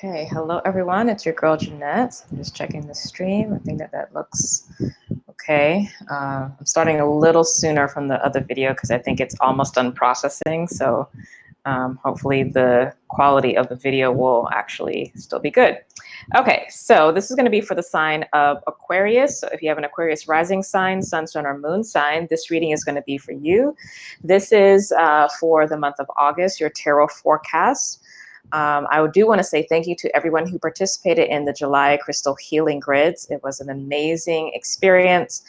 Okay, hello everyone, it's your girl Jynnette. I'm just checking the stream. I think that looks okay. I'm starting a little sooner from the other video because I think it's almost done processing. So hopefully the quality of the video will actually still be good. Okay, so this is going to be for the sign of Aquarius. So if you have an Aquarius rising sign, sun, sun, or moon sign, this reading is going to be for you. This is for the month of August, your tarot forecast. I do want to say thank you to everyone who participated in the July Crystal Healing Grids. It was an amazing experience.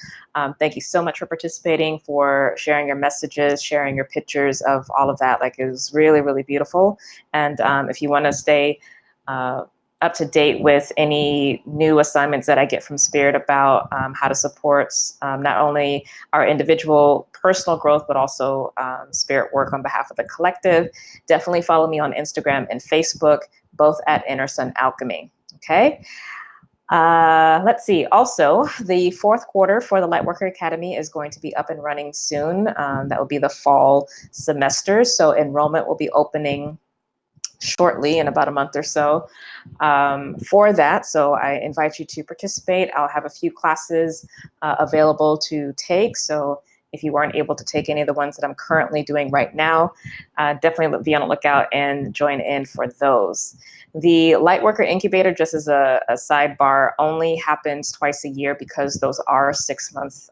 Thank you so much for participating, for sharing your messages, sharing your pictures of all of that. Like, it was really, really beautiful. And if you want to stay up to date with any new assignments that I get from Spirit about how to support not only our individual personal growth, but also Spirit work on behalf of the collective, definitely follow me on Instagram and Facebook, both at Inner Sun Alchemy. Okay. Let's see. Also, the fourth quarter for the Lightworker Academy is going to be up and running soon. That will be the fall semester. So enrollment will be opening shortly in about a month or so for that. So I invite you to participate. I'll have a few classes available to take. So if you weren't able to take any of the ones that I'm currently doing right now, definitely be on the lookout and join in for those. The Lightworker Incubator, just as a sidebar, only happens twice a year because those are 6-month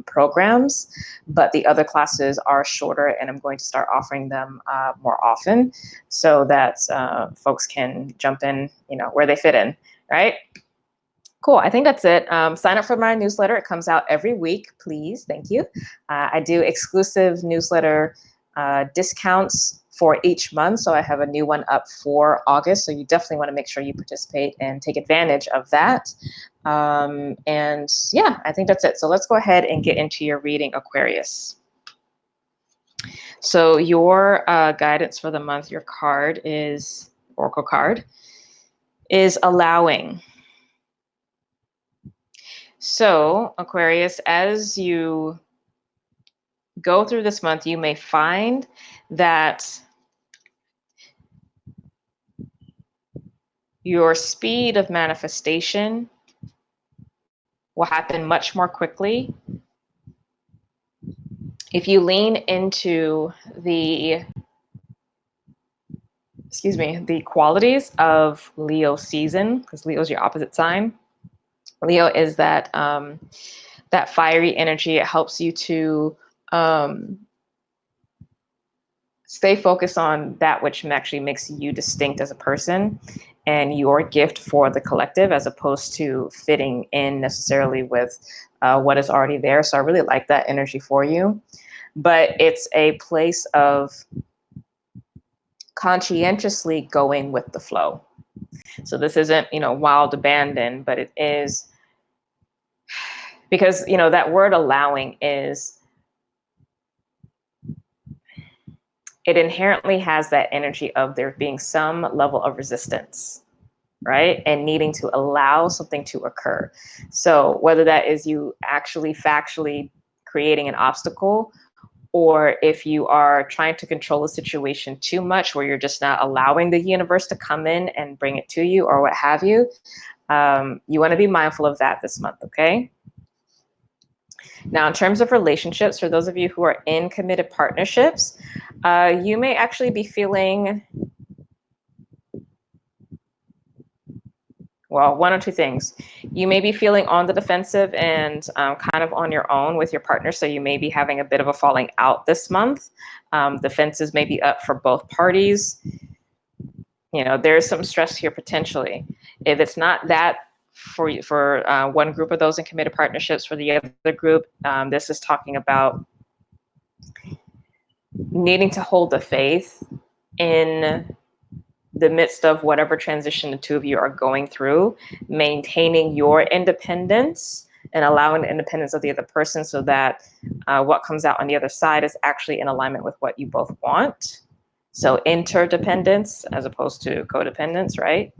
programs, but the other classes are shorter, and I'm going to start offering them more often so that folks can jump in, where they fit in, right? Cool, I think that's it. Sign up for my newsletter. It comes out every week, please. Thank you. I do exclusive newsletter discounts for each month. So I have a new one up for August. So you definitely want to make sure you participate and take advantage of that. And yeah, I think that's it. So let's go ahead and get into your reading, Aquarius. So your guidance for the month, your card is, Oracle card, is allowing. So Aquarius, as you go through this month, you may find that your speed of manifestation will happen much more quickly if you lean into the qualities of Leo season, because Leo is your opposite sign. Leo is that that fiery energy. It helps you to stay focused on that which actually makes you distinct as a person and your gift for the collective, as opposed to fitting in necessarily with what is already there. So I really like that energy for you. But it's a place of conscientiously going with the flow. So this isn't, wild abandon, but it is, because, that word allowing is, it inherently has that energy of there being some level of resistance, right? And needing to allow something to occur. So whether that is you actually factually creating an obstacle, or if you are trying to control a situation too much where you're just not allowing the universe to come in and bring it to you, or what have you, you want to be mindful of that this month, okay? Now, in terms of relationships, for those of you who are in committed partnerships, you may actually be feeling, well, one or two things. You may be feeling on the defensive and kind of on your own with your partner. So you may be having a bit of a falling out this month. The fences may be up for both parties. There's some stress here potentially. If it's not that for one group of those in committed partnerships, for the other group, this is talking about needing to hold the faith in the midst of whatever transition the two of you are going through, maintaining your independence and allowing the independence of the other person, so that what comes out on the other side is actually in alignment with what you both want. So interdependence as opposed to codependence, right?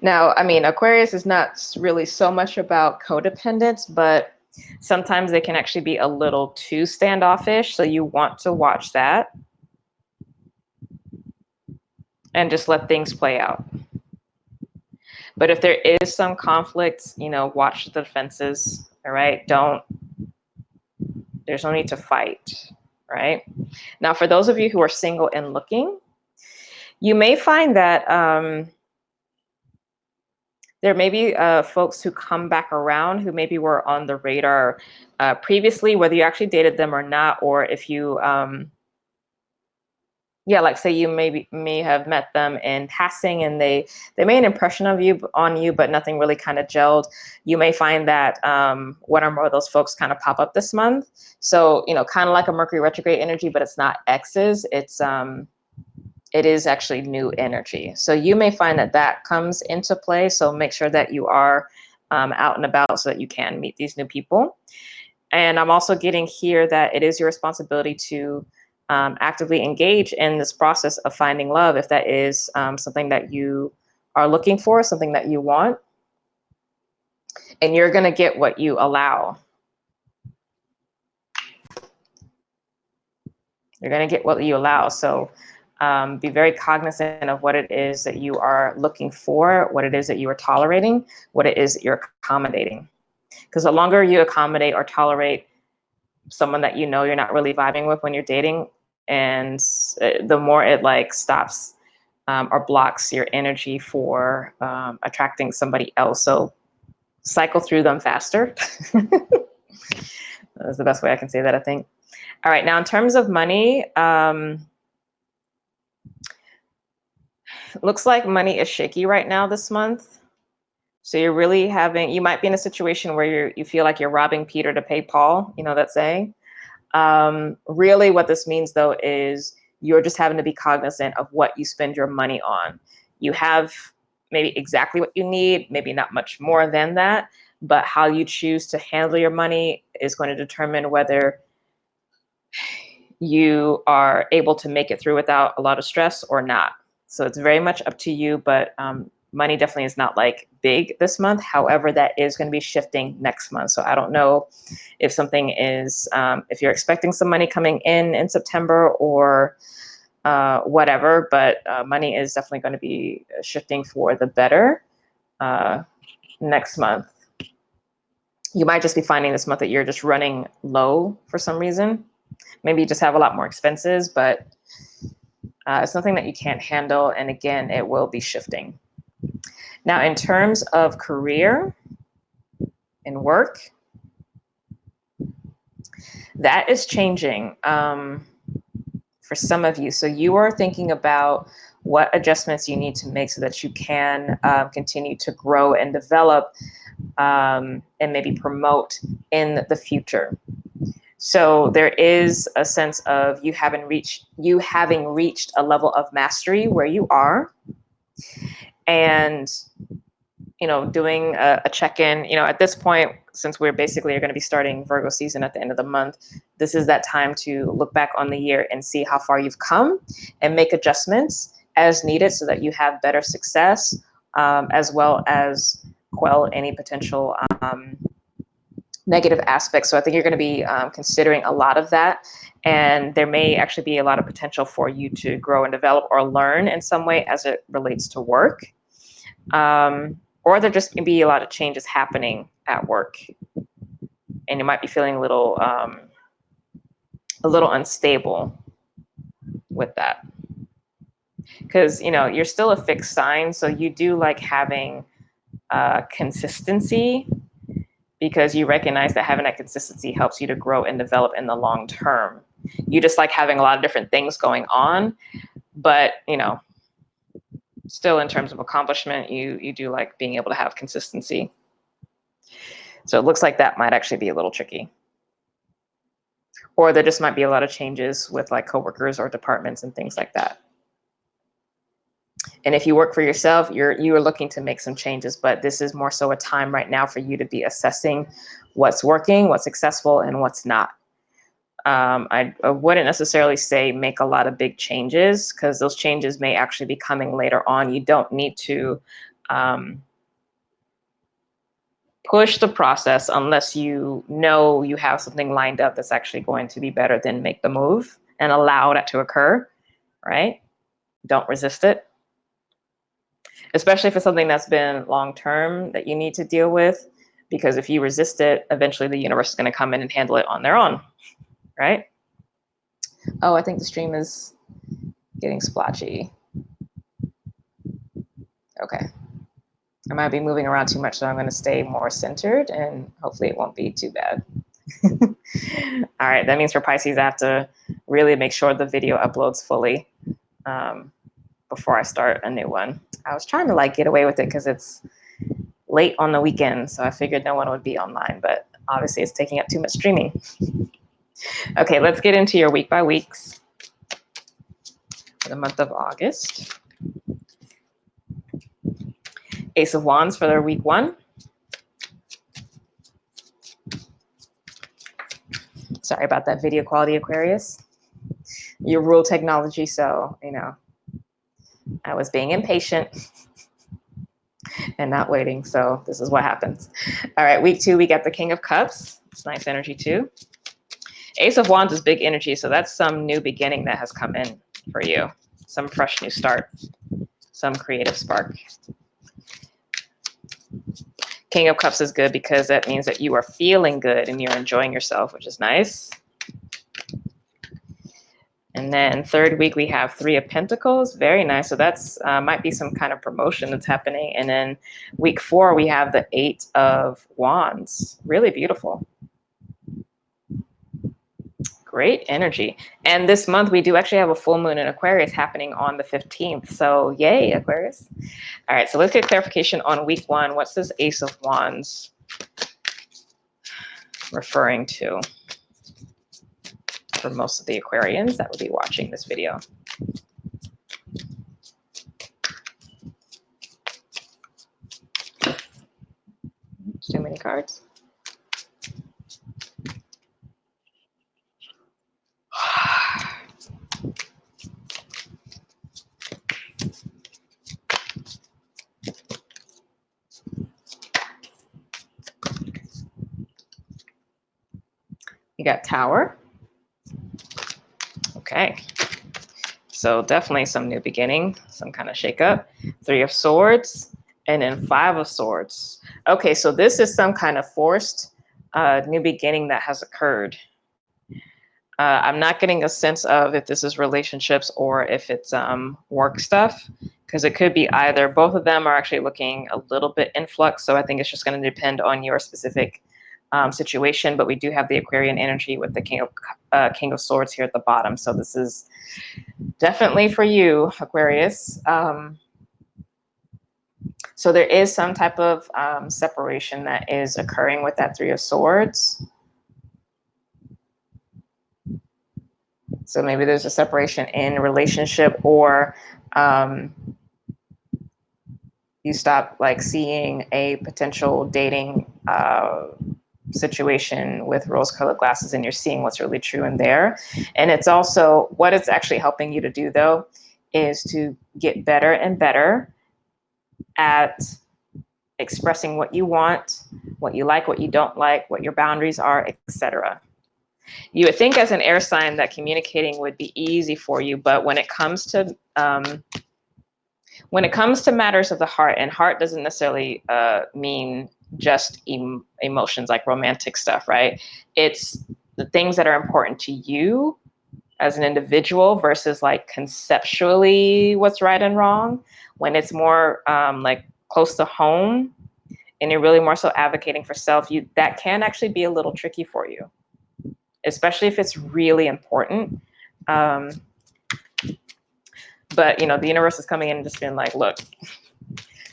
Now, Aquarius is not really so much about codependence, but Sometimes they can actually be a little too standoffish, so you want to watch that and just let things play out. But if there is some conflict, you know, watch the defenses, all right? There's no need to fight, right? Now, for those of you who are single and looking, you may find that there may be folks who come back around who maybe were on the radar previously, whether you actually dated them or not, or if you, yeah, like say you may have met them in passing and they made an impression of you on you, but nothing really kind of gelled. You may find that one or more of those folks kind of pop up this month. So, you know, kind of like a Mercury retrograde energy, but it's not X's. It is actually new energy. So you may find that that comes into play. So make sure that you are out and about so that you can meet these new people. And I'm also getting here that it is your responsibility to actively engage in this process of finding love, if that is something that you are looking for, something that you want. And you're going to get what you allow. You're going to get what you allow. So be very cognizant of what it is that you are looking for, what it is that you are tolerating, what it is that you're accommodating. Because the longer you accommodate or tolerate someone that you know you're not really vibing with when you're dating, and the more it like stops or blocks your energy for attracting somebody else. So cycle through them faster. That's the best way I can say that, I think. All right, now in terms of money, looks like money is shaky right now this month. So you're really you might be in a situation where you feel like you're robbing Peter to pay Paul, you know that saying? Really what this means though is you're just having to be cognizant of what you spend your money on. You have maybe exactly what you need, maybe not much more than that, but how you choose to handle your money is going to determine whether you are able to make it through without a lot of stress or not. So it's very much up to you, but money definitely is not like big this month. However, that is going to be shifting next month. So I don't know if something is, if you're expecting some money coming in September or whatever, but money is definitely going to be shifting for the better next month. You might just be finding this month that you're just running low for some reason. Maybe you just have a lot more expenses, but it's nothing that you can't handle. And again, it will be shifting. Now, in terms of career and work, that is changing for some of you. So you are thinking about what adjustments you need to make so that you can continue to grow and develop and maybe promote in the future. So there is a sense of you having reached a level of mastery where you are, and you know, doing a check-in. You know, at this point, since we're basically going to be starting Virgo season at the end of the month, this is that time to look back on the year and see how far you've come and make adjustments as needed so that you have better success, as well as quell any potential negative aspects. So I think you're going to be considering a lot of that, and there may actually be a lot of potential for you to grow and develop or learn in some way as it relates to work, or there just may be a lot of changes happening at work, and you might be feeling a little unstable with that, because you know you're still a fixed sign, so you do like having consistency, because you recognize that having that consistency helps you to grow and develop in the long term. You just like having a lot of different things going on, but you know, still in terms of accomplishment, you do like being able to have consistency. So it looks like that might actually be a little tricky. Or there just might be a lot of changes with like coworkers or departments and things like that. And if you work for yourself, you are looking to make some changes, but this is more so a time right now for you to be assessing what's working, what's successful, and what's not. I wouldn't necessarily say make a lot of big changes, because those changes may actually be coming later on. You don't need to push the process unless you know you have something lined up that's actually going to be better. Then make the move and allow that to occur, right? Don't resist it. Especially if it's something that's been long-term that you need to deal with, because if you resist it, eventually the universe is going to come in and handle it on their own, right? Oh, I think the stream is getting splotchy. Okay. I might be moving around too much, so I'm going to stay more centered and hopefully it won't be too bad. All right, that means for Pisces, I have to really make sure the video uploads fully before I start a new one. I was trying to like get away with it because it's late on the weekend, so I figured no one would be online, but obviously it's taking up too much streaming. Okay, let's get into your week by weeks for the month of August. Ace of Wands for their week 1. Sorry about that video quality, Aquarius. You rule technology, so, you know, I was being impatient and not waiting, so this is what happens. All right, week 2, we got the King of Cups. It's nice energy too. Ace of Wands is big energy, so that's some new beginning that has come in for you. Some fresh new start, some creative spark. King of Cups is good because that means that you are feeling good and you're enjoying yourself, which is nice. And then third week, we have 3 of Pentacles. Very nice. So that's might be some kind of promotion that's happening. And then week 4, we have the 8 of Wands. Really beautiful. Great energy. And this month, we do actually have a full moon in Aquarius happening on the 15th. So yay, Aquarius. All right, so let's get clarification on week 1. What's this Ace of Wands referring to for most of the Aquarians that would be watching this video? Too many cards. You got Tower. Okay. So definitely some new beginning, some kind of shakeup. 3 of Swords, and then 5 of Swords. Okay, so this is some kind of forced new beginning that has occurred. I'm not getting a sense of if this is relationships or if it's work stuff, because it could be either. Both of them are actually looking a little bit in flux, so I think it's just going to depend on your specific situation. But we do have the Aquarian energy with the King of Swords here at the bottom, so this is definitely for you, Aquarius. So there is some type of separation that is occurring with that 3 of Swords. So maybe there's a separation in relationship, or you stop like seeing a potential dating situation with rose-colored glasses, and you're seeing what's really true in there. And it's also what it's actually helping you to do, though, is to get better and better at expressing what you want, what you like, what you don't like, what your boundaries are, etc. You would think as an air sign that communicating would be easy for you, but when it comes to matters of the heart, and heart doesn't necessarily mean just emotions like romantic stuff, right? It's the things that are important to you as an individual versus like conceptually what's right and wrong. When it's more like close to home and you're really more so advocating for self, that can actually be a little tricky for you, especially if it's really important. But you know, the universe is coming in and just being like, look,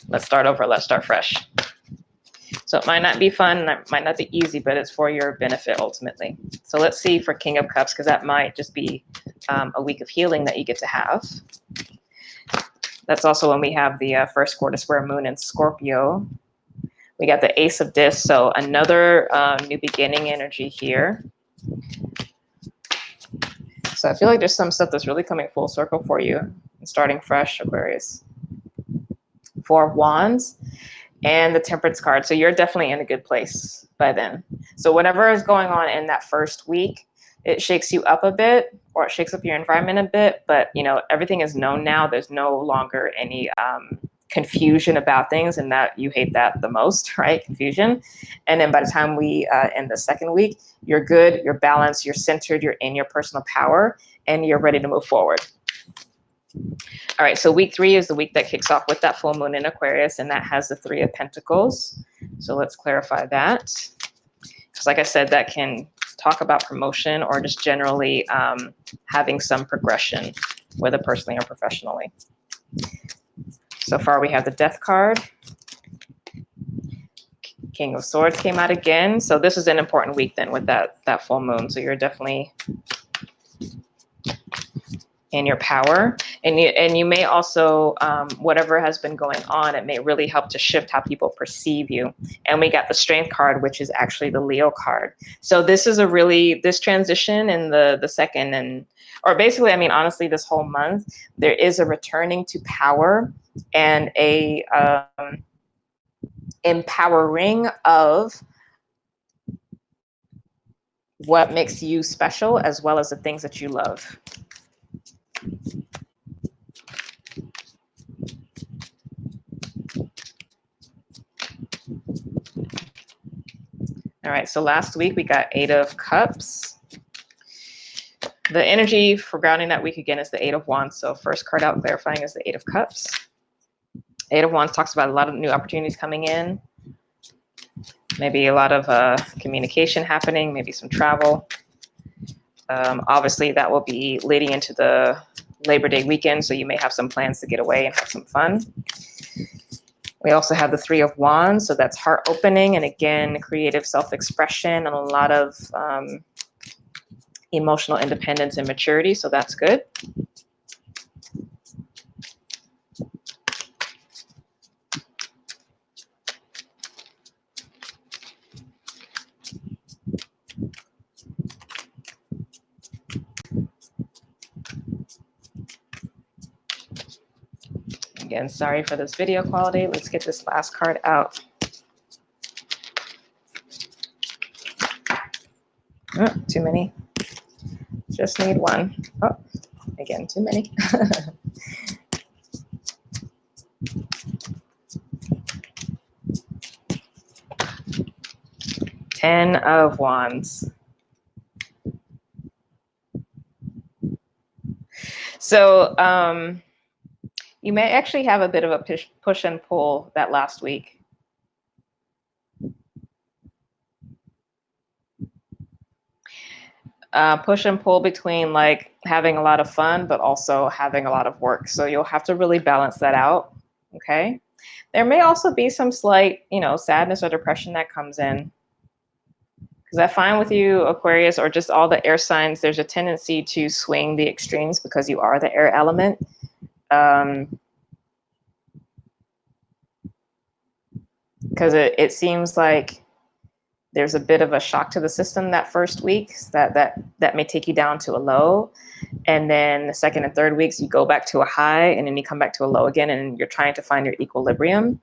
let's start over, let's start fresh. So it might not be fun, it might not be easy, but it's for your benefit ultimately. So let's see for King of Cups, because that might just be a week of healing that you get to have. That's also when we have the first quarter square moon in Scorpio. We got the Ace of Discs, so another new beginning energy here. So I feel like there's some stuff that's really coming full circle for you and starting fresh, Aquarius. 4 of Wands. and the Temperance card. So you're definitely in a good place by then. So whatever is going on in that first week, it shakes you up a bit, or it shakes up your environment a bit, but you know, everything is known now. There's no longer any confusion about things, and that you hate that the most, right? Confusion. And then by the time we end the second week, you're good, you're balanced, you're centered, you're in your personal power, and you're ready to move forward. All right, so week 3 is the week that kicks off with that full moon in Aquarius, and that has the 3 of Pentacles. So let's clarify that. Because like I said, that can talk about promotion or just generally having some progression, whether personally or professionally. So far we have the Death card. King of Swords came out again. So this is an important week then with that full moon. So you're definitely in your power. And you may also, whatever has been going on, it may really help to shift how people perceive you. And we got the Strength card, which is actually the Leo card. So this is this transition in the second or basically, I mean, honestly, this whole month, there is a returning to power and a empowering of what makes you special, as well as the things that you love. All right, so last week we got 8 of Cups. The energy for grounding that week again is the 8 of Wands. So first card out clarifying is the 8 of Cups. 8 of Wands talks about a lot of new opportunities coming in. Maybe a lot of communication happening, maybe some travel. Obviously that will be leading into the Labor Day weekend, so you may have some plans to get away and have some fun. We also have the 3 of Wands, so that's heart opening, and again, creative self-expression and a lot of emotional independence and maturity, so that's good. Again, sorry for this video quality. Let's get this last card out. Oh, too many. Just need one. Oh, again, too many. 10 of Wands. So you may actually have a bit of a push and pull that last week. Push and pull between like having a lot of fun, but also having a lot of work. So you'll have to really balance that out. Okay. There may also be some slight, sadness or depression that comes in. Because I find with you, Aquarius, or just all the air signs, there's a tendency to swing the extremes because you are the air element. Because it seems like there's a bit of a shock to the system that first week that may take you down to a low. And then the second and third weeks, you go back to a high, and then you come back to a low again, and you're trying to find your equilibrium.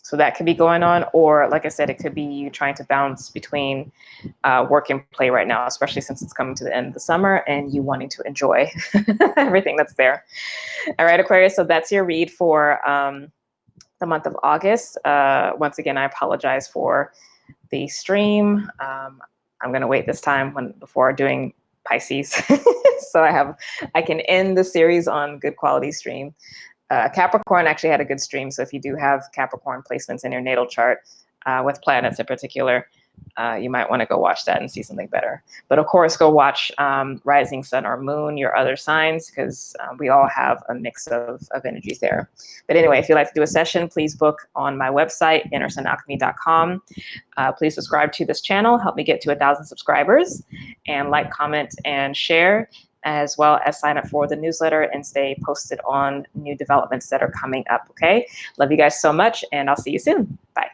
So that could be going on, or like I said, it could be you trying to balance between work and play right now, especially since it's coming to the end of the summer and you wanting to enjoy everything that's there. All right, Aquarius, so that's your read for the month of August. Once again, I apologize for the stream. I'm going to wait this time before doing Pisces. So I can end the series on good quality stream. Capricorn actually had a good stream. So if you do have Capricorn placements in your natal chart with planets in particular, you might want to go watch that and see something better. But of course, go watch Rising Sun or Moon, your other signs, because we all have a mix of energies there. But anyway, if you'd like to do a session, please book on my website, innersunalchemy.com. Please subscribe to this channel. Help me get to 1,000 subscribers, and like, comment, and share, as well as sign up for the newsletter and stay posted on new developments that are coming up, okay? Love you guys so much, and I'll see you soon. Bye.